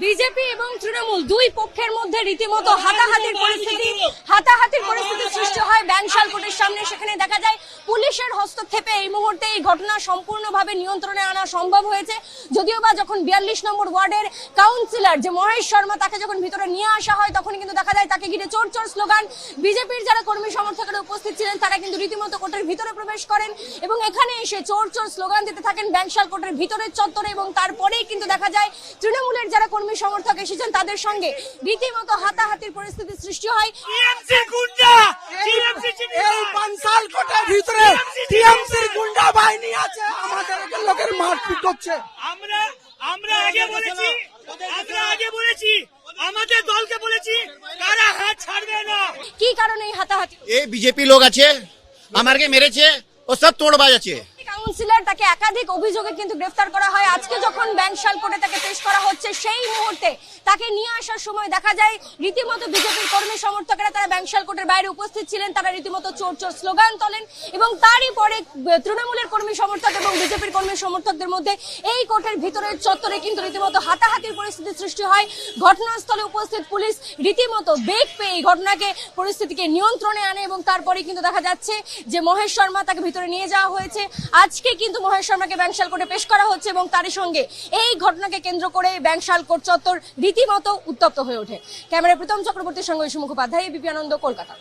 BJP এবং তৃণমূল দুই পক্ষের মধ্যে রীতিমতো হাতাহাতির পরিস্থিতি সৃষ্টি হয় ব্যাংশাল কোর্টের সামনে। সেখানে দেখা যায় পুলিশের হস্তক্ষেপে এই মুহূর্তে এই ঘটনা সম্পূর্ণভাবে নিয়ন্ত্রণে আনা সম্ভব হয়েছে। যদিও বা যখন 42 নম্বর ওয়ার্ডের কাউন্সিলর যে মহেশ শর্মা তাকে যখন ভিতরে নিয়ে আসা হয় তখন কিন্তু দেখা যায় তাকে ঘিরে চোর চোর স্লোগান। বিজেপির যারা কর্মী সমর্থকরা উপস্থিত ছিলেন তারা কিন্তু রীতিমতো কোর্টের ভিতরে প্রবেশ করেন এবং এখানে এসে চোর চোর স্লোগান দিতে থাকেন ব্যাংশাল কোর্টের ভিতরের চত্বরে। এবং তারপরেই কিন্তু দেখা যায় তৃণমূলের যারা কর্মী সমর্থক এসেছেন তাদের সঙ্গে রীতিমতো হাতাহাতির পরিস্থিতি সৃষ্টি হয়। এই বানশাল কোর্টের ভিতরে টিএমসির গুন্ডা বাহিনী আছে, আমাদের লোকের মারপিট করছে। আমরা আগে বলেছি আমাদের দলকে বলেছি কারা হাত ছাড়বে না। কি কারণে এই হাতাহাতি? এই বিজেপি লোক আছে আমাকে মেরেছে, ও সব তোড়বাজ আছে। কাউন্সিলর তাকে একাধিক অভিযোগে কিন্তু গ্রেফতার করা হয়। আজকে যখন ব্যাংশাল কোর্টে তাকে পেশ করা হচ্ছে সেই মুহূর্তে তাকে নিয়ে আসার সময় দেখা যায় রীতিমতো বিজেপির কর্মী সমর্থকেরা তারা ব্যাংশাল কোর্টের বাইরে উপস্থিত ছিলেন, তারা রীতিমতো চোর চোর স্লোগান তোলেন এবং তারই পরে তৃণমূলের কর্মী সমর্থক এবং বিজেপির কর্মী সমর্থকদের মধ্যে এই কোর্টের ভিতরের চত্বরে কিন্তু রীতিমতো হাতাহাতির পরিস্থিতি সৃষ্টি হয়। ঘটনাস্থলে উপস্থিত পুলিশ রীতিমতো বেগ পেয়ে এই ঘটনাকে পরিস্থিতিকে নিয়ন্ত্রণে আনে এবং তারপরে কিন্তু দেখা যাচ্ছে যে মহেশ শর্মা তাকে ভিতরে নিয়ে যাওয়া হয়েছে। আজকে কিন্তু মহেশ শর্মাকে ব্যাংশাল কোর্টে পেশ করা হচ্ছে এবং তারই সঙ্গে এই ঘটনাকে কেন্দ্র করে ব্যাংশাল কোর্ট চত্বর রীতিমতো উত্তপ্ত হয়ে ওঠে। ক্যামেরায় প্রীতম চক্রবর্তীর সঙ্গে ইসু মুখোপাধ্যায়, এবিপি আনন্দ, কলকাতা।